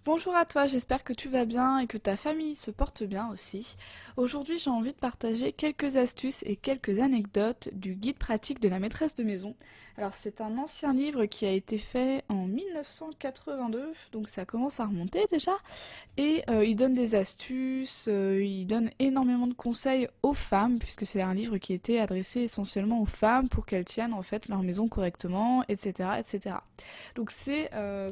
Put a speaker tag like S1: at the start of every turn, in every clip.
S1: Bonjour à toi, j'espère que tu vas bien et que ta famille se porte bien aussi. Aujourd'hui, j'ai envie de partager quelques astuces et quelques anecdotes du guide pratique de la maîtresse de maison. Alors, c'est un ancien livre qui a été fait en 1982, donc ça commence à remonter déjà. Et il donne des astuces, il donne énormément de conseils aux femmes, puisque c'est un livre qui était adressé essentiellement aux femmes pour qu'elles tiennent en fait leur maison correctement, etc. etc. Donc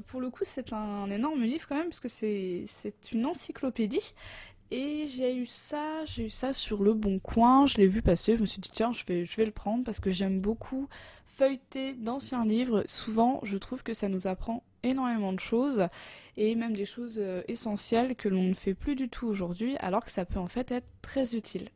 S1: pour le coup, c'est un énorme livre quand même, puisque c'est une encyclopédie. Et j'ai eu ça sur Le Bon Coin, je l'ai vu passer, je me suis dit tiens, je vais le prendre parce que j'aime beaucoup feuilleter d'anciens livres. Souvent, je trouve que ça nous apprend énormément de choses et même des choses essentielles que l'on ne fait plus du tout aujourd'hui, alors que ça peut en fait être très utile.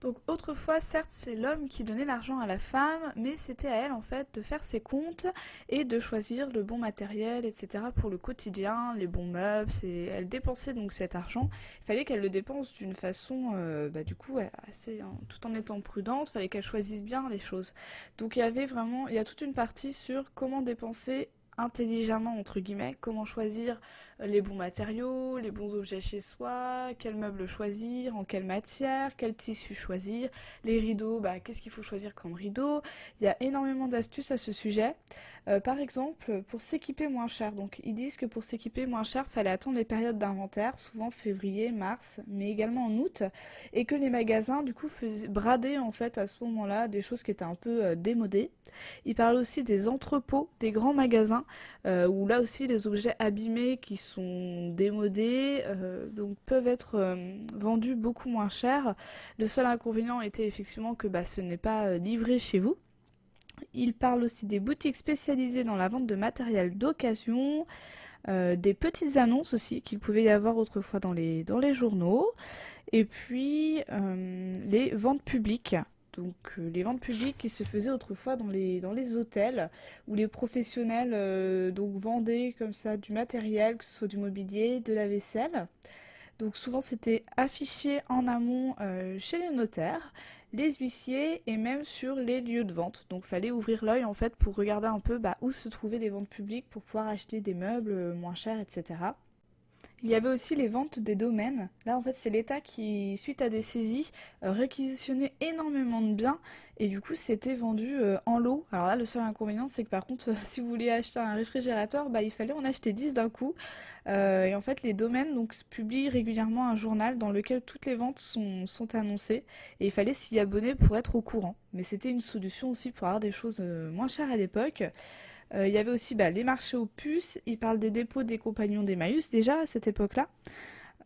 S1: Donc autrefois, certes, c'est l'homme qui donnait l'argent à la femme, mais c'était à elle en fait de faire ses comptes et de choisir le bon matériel, etc. pour le quotidien, les bons meubles. Elle dépensait donc cet argent. Il fallait qu'elle le dépense d'une façon, du coup, assez, hein, tout en étant prudente. Il fallait qu'elle choisisse bien les choses. Donc il y a toute une partie sur comment dépenser intelligemment entre guillemets, comment choisir les bons matériaux, les bons objets chez soi, quel meuble choisir, en quelle matière, quel tissu choisir, les rideaux, qu'est-ce qu'il faut choisir comme rideau. Il y a énormément d'astuces à ce sujet. Par exemple, pour s'équiper moins cher. Donc ils disent que pour s'équiper moins cher, il fallait attendre les périodes d'inventaire, souvent février, mars, mais également en août, et que les magasins du coup bradaient en fait à ce moment-là des choses qui étaient un peu démodées. Ils parlent aussi des entrepôts, des grands magasins, où là aussi les objets abîmés qui sont démodés donc peuvent être vendus beaucoup moins cher. Le seul inconvénient était effectivement que ce n'est pas livré chez vous. Il parle aussi des boutiques spécialisées dans la vente de matériel d'occasion, des petites annonces aussi qu'il pouvait y avoir autrefois dans les journaux, et puis les ventes publiques. Donc les ventes publiques qui se faisaient autrefois dans les hôtels où les professionnels donc vendaient comme ça du matériel, que ce soit du mobilier, de la vaisselle. Donc souvent c'était affiché en amont chez les notaires, les huissiers et même sur les lieux de vente. Donc fallait ouvrir l'œil en fait pour regarder un peu où se trouvaient les ventes publiques pour pouvoir acheter des meubles moins chers, etc. Il y avait aussi les ventes des domaines. Là, en fait, c'est l'État qui, suite à des saisies, réquisitionnait énormément de biens et du coup, c'était vendu en lot. Alors là, le seul inconvénient, c'est que par contre, si vous vouliez acheter un réfrigérateur, il fallait en acheter 10 d'un coup. Et en fait, les domaines donc, publient régulièrement un journal dans lequel toutes les ventes sont annoncées et il fallait s'y abonner pour être au courant. Mais c'était une solution aussi pour avoir des choses moins chères à l'époque. Il y avait aussi les marchés aux puces, ils parlent des dépôts des compagnons d'Emmaüs déjà à cette époque-là.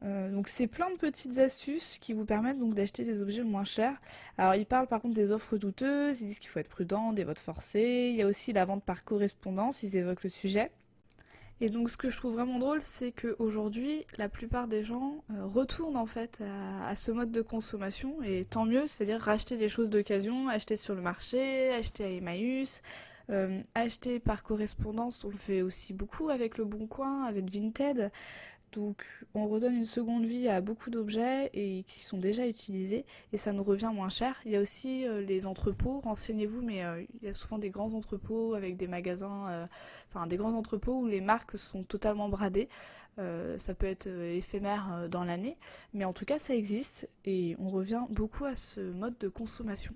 S1: Donc c'est plein de petites astuces qui vous permettent donc d'acheter des objets moins chers. Alors ils parlent par contre des offres douteuses, ils disent qu'il faut être prudent, des votes forcés. Il y a aussi la vente par correspondance, ils évoquent le sujet. Et donc ce que je trouve vraiment drôle, c'est qu'aujourd'hui, la plupart des gens retournent en fait à ce mode de consommation, et tant mieux, c'est-à-dire racheter des choses d'occasion, acheter sur le marché, acheter à Emmaüs, acheter par correspondance, on le fait aussi beaucoup avec Le Bon Coin, avec Vinted. Donc on redonne une seconde vie à beaucoup d'objets et qui sont déjà utilisés et ça nous revient moins cher. Il y a aussi les entrepôts, renseignez-vous, mais il y a souvent des grands entrepôts avec des magasins, des grands entrepôts où les marques sont totalement bradées. Ça peut être éphémère dans l'année, mais en tout cas ça existe et on revient beaucoup à ce mode de consommation.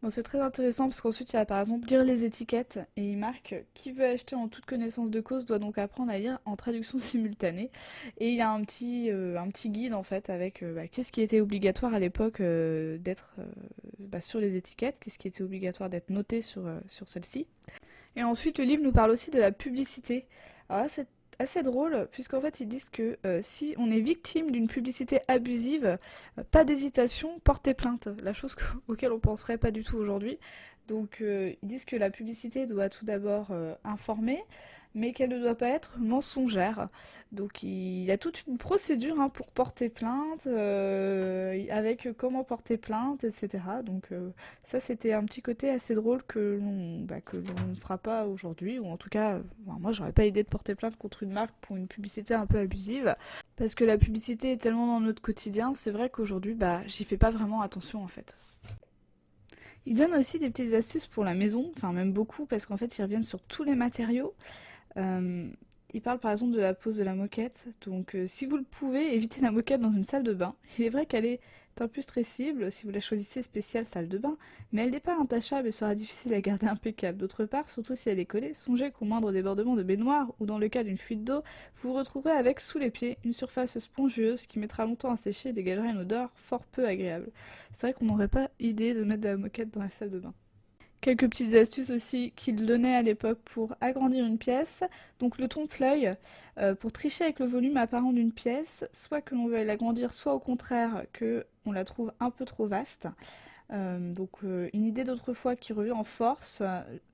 S1: Bon, c'est très intéressant parce qu'ensuite il y a par exemple lire les étiquettes et il marque qui veut acheter en toute connaissance de cause doit donc apprendre à lire en traduction simultanée. Et il y a un petit guide en fait avec qu'est-ce qui était obligatoire à l'époque d'être sur les étiquettes, qu'est-ce qui était obligatoire d'être noté sur celle-ci. Et ensuite le livre nous parle aussi de la publicité. Alors là c'est assez drôle puisqu'en fait ils disent que si on est victime d'une publicité abusive, pas d'hésitation, portez plainte. La chose auquel on penserait pas du tout aujourd'hui. Donc ils disent que la publicité doit tout d'abord informer, mais qu'elle ne doit pas être mensongère. Donc il y a toute une procédure pour porter plainte, avec comment porter plainte, etc. Donc ça c'était un petit côté assez drôle que l'on ne fera pas aujourd'hui, ou en tout cas, moi j'aurais pas idée de porter plainte contre une marque pour une publicité un peu abusive, parce que la publicité est tellement dans notre quotidien, c'est vrai qu'aujourd'hui j'y fais pas vraiment attention en fait. Ils donnent aussi des petites astuces pour la maison, enfin même beaucoup, parce qu'en fait ils reviennent sur tous les matériaux. Euh, il parle par exemple de la pose de la moquette. Donc si vous le pouvez, évitez la moquette dans une salle de bain. Il est vrai qu'elle est un peu stressible si vous la choisissez spéciale salle de bain, mais elle n'est pas intachable et sera difficile à garder impeccable. D'autre part, surtout si elle est collée, songez qu'au moindre débordement de baignoire ou dans le cas d'une fuite d'eau, vous vous retrouverez avec sous les pieds une surface spongieuse qui mettra longtemps à sécher et dégagera une odeur fort peu agréable. C'est vrai qu'on n'aurait pas idée de mettre de la moquette dans la salle de bain. Quelques petites astuces aussi qu'il donnait à l'époque pour agrandir une pièce. Donc le trompe-l'œil, pour tricher avec le volume apparent d'une pièce, soit que l'on veuille l'agrandir, soit au contraire que on la trouve un peu trop vaste. Une idée d'autrefois qui revient en force,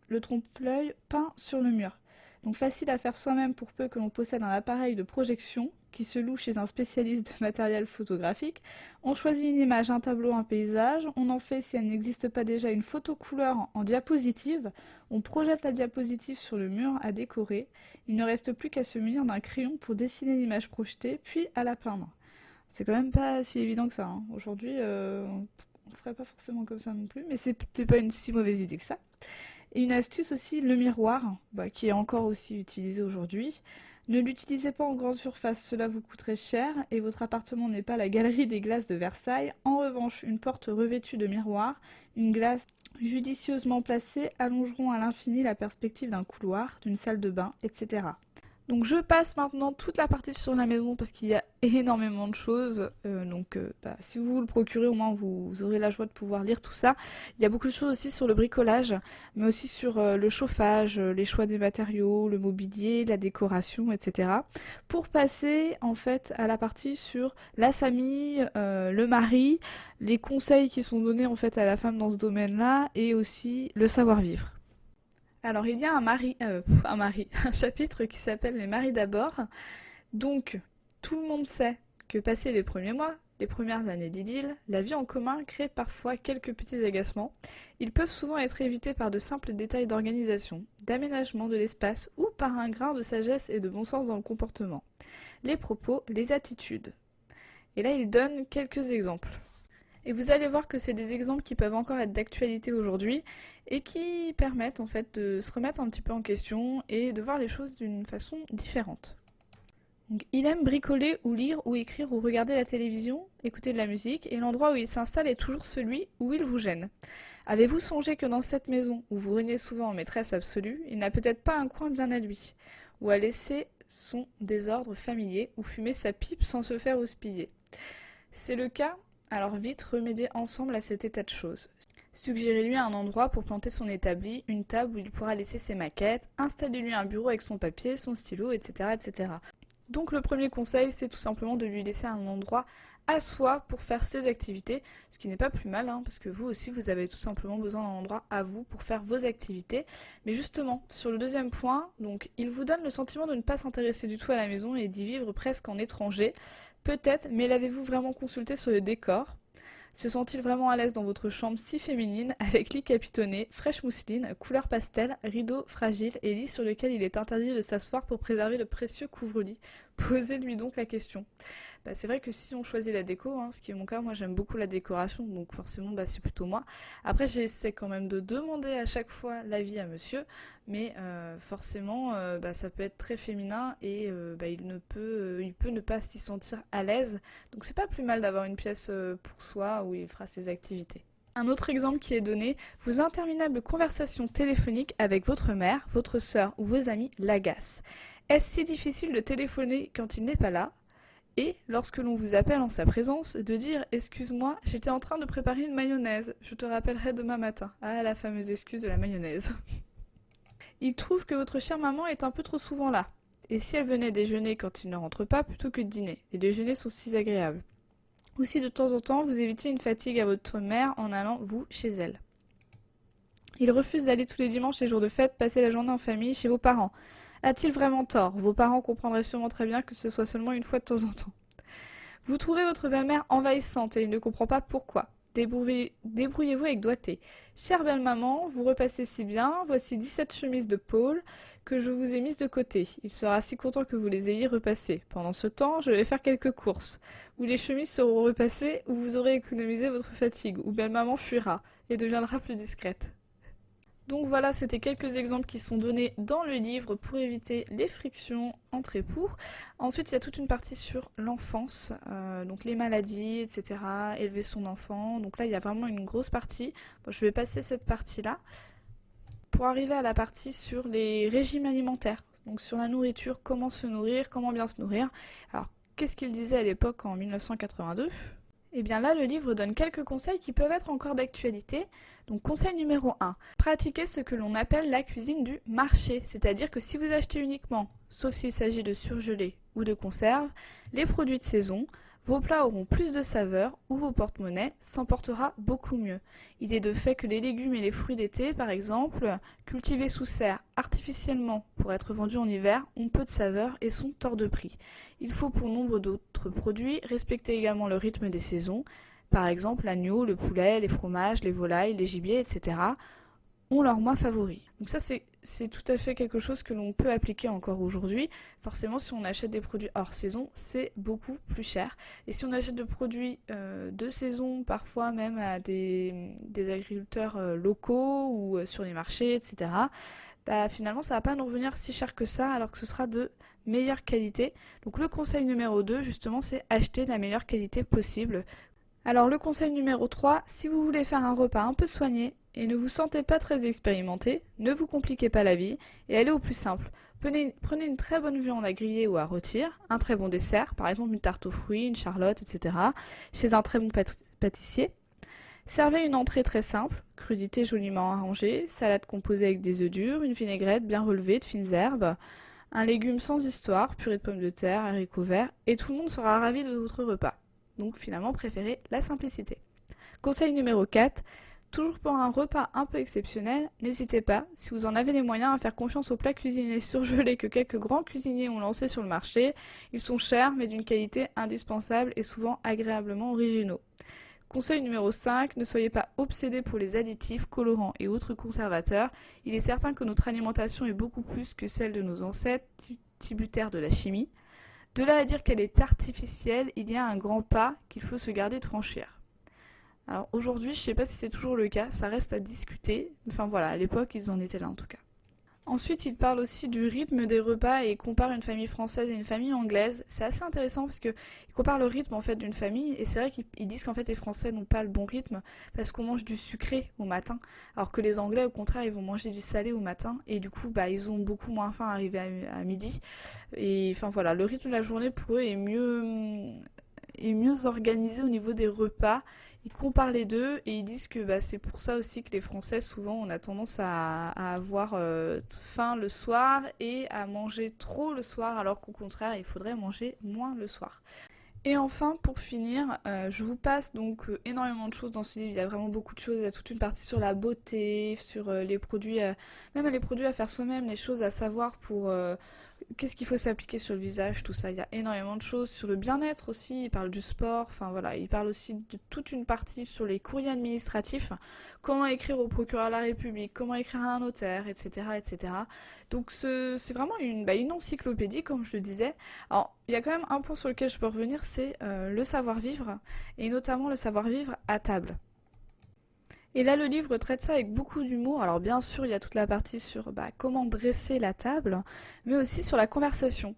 S1: le trompe-l'œil peint sur le mur. Donc facile à faire soi-même pour peu que l'on possède un appareil de projection qui se loue chez un spécialiste de matériel photographique. On choisit une image, un tableau, un paysage, on en fait, si elle n'existe pas déjà, une photo couleur en diapositive, on projette la diapositive sur le mur à décorer. Il ne reste plus qu'à se munir d'un crayon pour dessiner l'image projetée, puis à la peindre. C'est quand même pas si évident que ça, hein. Aujourd'hui, on ne ferait pas forcément comme ça non plus, mais c'est pas une si mauvaise idée que ça. Et une astuce aussi, le miroir, qui est encore aussi utilisé aujourd'hui. Ne l'utilisez pas en grande surface, cela vous coûterait cher et votre appartement n'est pas la galerie des glaces de Versailles. En revanche, une porte revêtue de miroir, une glace judicieusement placée allongeront à l'infini la perspective d'un couloir, d'une salle de bain, etc. Donc je passe maintenant toute la partie sur la maison parce qu'il y a énormément de choses. Si vous le procurez, au moins vous aurez la joie de pouvoir lire tout ça. Il y a beaucoup de choses aussi sur le bricolage, mais aussi sur le chauffage, les choix des matériaux, le mobilier, la décoration, etc. Pour passer en fait à la partie sur la famille, le mari, les conseils qui sont donnés en fait à la femme dans ce domaine-là et aussi le savoir-vivre. Alors il y a un chapitre qui s'appelle Les maris d'abord. Donc tout le monde sait que passé les premiers mois, les premières années d'idylle, la vie en commun crée parfois quelques petits agacements. Ils peuvent souvent être évités par de simples détails d'organisation, d'aménagement de l'espace ou par un grain de sagesse et de bon sens dans le comportement. Les propos, les attitudes. Et là il donne quelques exemples. Et vous allez voir que c'est des exemples qui peuvent encore être d'actualité aujourd'hui et qui permettent en fait de se remettre un petit peu en question et de voir les choses d'une façon différente. Donc, il aime bricoler ou lire ou écrire ou regarder la télévision, écouter de la musique et l'endroit où il s'installe est toujours celui où il vous gêne. Avez-vous songé que dans cette maison où vous régnez souvent en maîtresse absolue, il n'a peut-être pas un coin bien à lui, où a laissé son désordre familier ou fumer sa pipe sans se faire houspiller. C'est le cas. Alors vite, remédiez ensemble à cet état de choses. Suggérez-lui un endroit pour planter son établi, une table où il pourra laisser ses maquettes, installez-lui un bureau avec son papier, son stylo, etc., etc. Donc le premier conseil, c'est tout simplement de lui laisser un endroit à soi pour faire ses activités, ce qui n'est pas plus mal, parce que vous aussi, vous avez tout simplement besoin d'un endroit à vous pour faire vos activités. Mais justement, sur le deuxième point, donc, il vous donne le sentiment de ne pas s'intéresser du tout à la maison et d'y vivre presque en étranger. Peut-être, mais l'avez-vous vraiment consulté sur le décor ? Se sent-il vraiment à l'aise dans votre chambre si féminine, avec lit capitonné, fraîche mousseline, couleur pastel, rideaux fragiles et lit sur lequel il est interdit de s'asseoir pour préserver le précieux couvre-lit ? Posez-lui donc la question. C'est vrai que si on choisit la déco, ce qui est mon cas, moi j'aime beaucoup la décoration, donc forcément c'est plutôt moi. Après j'essaie quand même de demander à chaque fois l'avis à monsieur, mais forcément ça peut être très féminin et il peut ne pas s'y sentir à l'aise. Donc c'est pas plus mal d'avoir une pièce pour soi où il fera ses activités. Un autre exemple qui est donné, vos interminables conversations téléphoniques avec votre mère, votre sœur ou vos amis l'agacent. Est-ce si difficile de téléphoner quand il n'est pas là ? Et, lorsque l'on vous appelle en sa présence, de dire « Excuse-moi, j'étais en train de préparer une mayonnaise, je te rappellerai demain matin. » Ah, la fameuse excuse de la mayonnaise. Il trouve que votre chère maman est un peu trop souvent là. Et si elle venait déjeuner quand il ne rentre pas plutôt que de dîner, les déjeuners sont si agréables. Ou si de temps en temps vous évitez une fatigue à votre mère en allant, vous, chez elle. Il refuse d'aller tous les dimanches et jours de fête passer la journée en famille chez vos parents. A-t-il vraiment tort ? Vos parents comprendraient sûrement très bien que ce soit seulement une fois de temps en temps. Vous trouvez votre belle-mère envahissante et il ne comprend pas pourquoi. Débrouillez-vous avec doigté. Chère belle-maman, vous repassez si bien, voici 17 chemises de Paul que je vous ai mises de côté. Il sera si content que vous les ayez repassées. Pendant ce temps, je vais faire quelques courses. Ou les chemises seront repassées, ou vous aurez économisé votre fatigue, ou belle-maman fuira et deviendra plus discrète. Donc voilà, c'était quelques exemples qui sont donnés dans le livre pour éviter les frictions entre époux. Ensuite, il y a toute une partie sur l'enfance, donc les maladies, etc., élever son enfant. Donc là, il y a vraiment une grosse partie. Bon, je vais passer cette partie-là pour arriver à la partie sur les régimes alimentaires. Donc sur la nourriture, comment se nourrir, comment bien se nourrir. Alors, qu'est-ce qu'il disait à l'époque en 1982 ? Eh bien là, le livre donne quelques conseils qui peuvent être encore d'actualité. Donc conseil numéro 1, pratiquez ce que l'on appelle la cuisine du marché, c'est-à-dire que si vous achetez uniquement, sauf s'il s'agit de surgelés ou de conserves, les produits de saison, vos plats auront plus de saveur ou vos porte-monnaies s'en portera beaucoup mieux. Il est de fait que les légumes et les fruits d'été, par exemple, cultivés sous serre artificiellement pour être vendus en hiver, ont peu de saveur et sont hors de prix. Il faut pour nombre d'autres produits respecter également le rythme des saisons. Par exemple, l'agneau, le poulet, les fromages, les volailles, les gibiers, etc. ont leurs mois favoris. Donc ça, c'est tout à fait quelque chose que l'on peut appliquer encore aujourd'hui. Forcément, si on achète des produits hors saison, c'est beaucoup plus cher. Et si on achète des produits de saison, parfois même à des agriculteurs locaux ou sur les marchés, etc., finalement, ça ne va pas nous revenir si cher que ça, alors que ce sera de meilleure qualité. Donc le conseil numéro 2, justement, c'est acheter la meilleure qualité possible. Alors le conseil numéro 3, si vous voulez faire un repas un peu soigné et ne vous sentez pas très expérimenté, ne vous compliquez pas la vie et allez au plus simple. Prenez une très bonne viande à griller ou à rôtir, un très bon dessert, par exemple une tarte aux fruits, une charlotte, etc., chez un très bon pâtissier. Servez une entrée très simple, crudité joliment arrangée, salade composée avec des œufs durs, une vinaigrette bien relevée de fines herbes, un légume sans histoire, purée de pommes de terre, haricots verts, et tout le monde sera ravi de votre repas. Donc finalement, préférez la simplicité. Conseil numéro 4, toujours pour un repas un peu exceptionnel, n'hésitez pas, si vous en avez les moyens, à faire confiance aux plats cuisinés surgelés que quelques grands cuisiniers ont lancés sur le marché. Ils sont chers, mais d'une qualité indispensable et souvent agréablement originaux. Conseil numéro 5, ne soyez pas obsédés pour les additifs, colorants et autres conservateurs. Il est certain que notre alimentation est beaucoup plus que celle de nos ancêtres, tributaires de la chimie. De là à dire qu'elle est artificielle, il y a un grand pas qu'il faut se garder de franchir. Alors aujourd'hui, je ne sais pas si c'est toujours le cas, ça reste à discuter. Enfin voilà, à l'époque, ils en étaient là en tout cas. Ensuite, il parle aussi du rythme des repas et il compare une famille française et une famille anglaise. C'est assez intéressant parce qu'il compare le rythme en fait d'une famille et c'est vrai qu'ils disent qu'en fait les Français n'ont pas le bon rythme parce qu'on mange du sucré au matin, alors que les Anglais au contraire ils vont manger du salé au matin et du coup ils ont beaucoup moins faim arrivé à midi. Et enfin voilà, le rythme de la journée pour eux est mieux organisé au niveau des repas. Ils comparent les deux et ils disent que c'est pour ça aussi que les Français, souvent, on a tendance à avoir faim le soir et à manger trop le soir, alors qu'au contraire, il faudrait manger moins le soir. Et enfin, pour finir, je vous passe donc énormément de choses dans ce livre. Il y a vraiment beaucoup de choses. Il y a toute une partie sur la beauté, sur les produits, même les produits à faire soi-même, les choses à savoir pour qu'est-ce qu'il faut s'appliquer sur le visage, tout ça. Il y a énormément de choses sur le bien-être aussi. Il parle du sport. Enfin voilà, il parle aussi de toute une partie sur les courriers administratifs, comment écrire au procureur de la République, comment écrire à un notaire, etc., etc. Donc c'est vraiment une encyclopédie, comme je le disais. Alors, il y a quand même un point sur lequel je peux revenir, c'est le savoir-vivre, et notamment le savoir-vivre à table. Et là, le livre traite ça avec beaucoup d'humour. Alors bien sûr, il y a toute la partie sur comment dresser la table, mais aussi sur la conversation.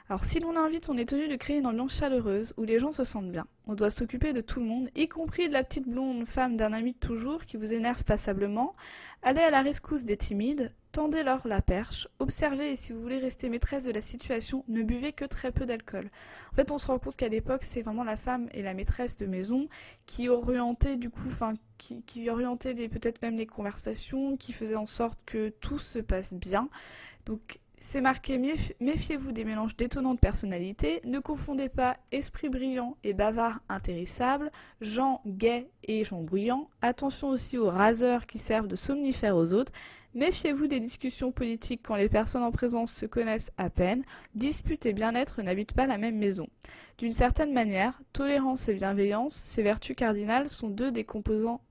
S1: Alors si l'on invite, on est tenu de créer une ambiance chaleureuse où les gens se sentent bien. On doit s'occuper de tout le monde, y compris de la petite blonde femme d'un ami de toujours qui vous énerve passablement. Allez à la rescousse des timides, tendez-leur la perche, observez et si vous voulez rester maîtresse de la situation, ne buvez que très peu d'alcool. En fait, on se rend compte qu'à l'époque, c'est vraiment la femme et la maîtresse de maison qui orientaient qui orientaient peut-être même les conversations, qui faisaient en sorte que tout se passe bien. Donc c'est marqué méfiez-vous des mélanges détonnants de personnalités, ne confondez pas esprit brillant et bavard intéressable, gens gais et gens bruyants, attention aussi aux raseurs qui servent de somnifères aux autres, méfiez-vous des discussions politiques quand les personnes en présence se connaissent à peine, dispute et bien-être n'habitent pas la même maison. D'une certaine manière, tolérance et bienveillance, ces vertus cardinales sont deux des composants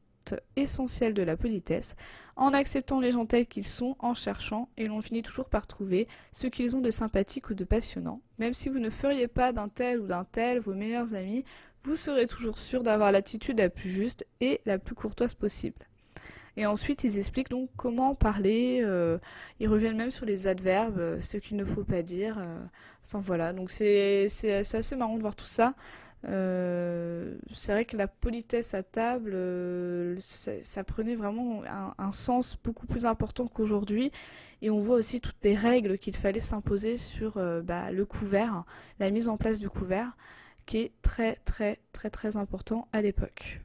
S1: essentiels de la politesse, en acceptant les gens tels qu'ils sont, en cherchant, et l'on finit toujours par trouver ce qu'ils ont de sympathique ou de passionnant. Même si vous ne feriez pas d'un tel ou d'un tel vos meilleurs amis, vous serez toujours sûr d'avoir l'attitude la plus juste et la plus courtoise possible. Et ensuite, ils expliquent donc comment parler. Ils reviennent même sur les adverbes, ce qu'il ne faut pas dire. Enfin voilà, donc c'est assez marrant de voir tout ça. C'est vrai que la politesse à table, ça prenait vraiment un sens beaucoup plus important qu'aujourd'hui. Et on voit aussi toutes les règles qu'il fallait s'imposer sur le couvert, la mise en place du couvert, qui est très très très très important à l'époque.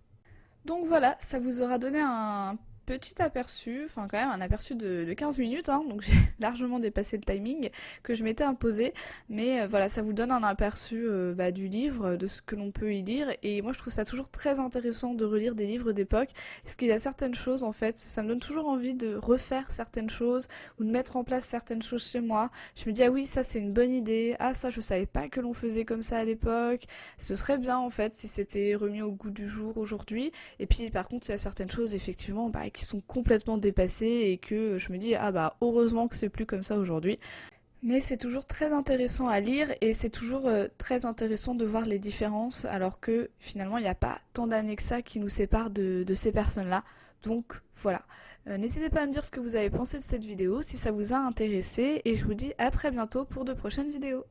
S1: Donc voilà, ça vous aura donné un petit aperçu, enfin quand même un aperçu de 15 minutes, hein, donc j'ai largement dépassé le timing que je m'étais imposé, mais voilà, ça vous donne un aperçu du livre, de ce que l'on peut y lire, et moi je trouve ça toujours très intéressant de relire des livres d'époque, parce qu'il y a certaines choses en fait, ça me donne toujours envie de refaire certaines choses, ou de mettre en place certaines choses chez moi. Je me dis ah oui, ça c'est une bonne idée, ah ça je savais pas que l'on faisait comme ça à l'époque, ce serait bien en fait si c'était remis au goût du jour aujourd'hui. Et puis par contre, il y a certaines choses effectivement qui sont complètement dépassées et que je me dis ah bah heureusement que c'est plus comme ça aujourd'hui. Mais c'est toujours très intéressant à lire et c'est toujours très intéressant de voir les différences alors que finalement il n'y a pas tant d'années que ça qui nous séparent de ces personnes-là. Donc voilà. N'hésitez pas à me dire ce que vous avez pensé de cette vidéo si ça vous a intéressé et je vous dis à très bientôt pour de prochaines vidéos.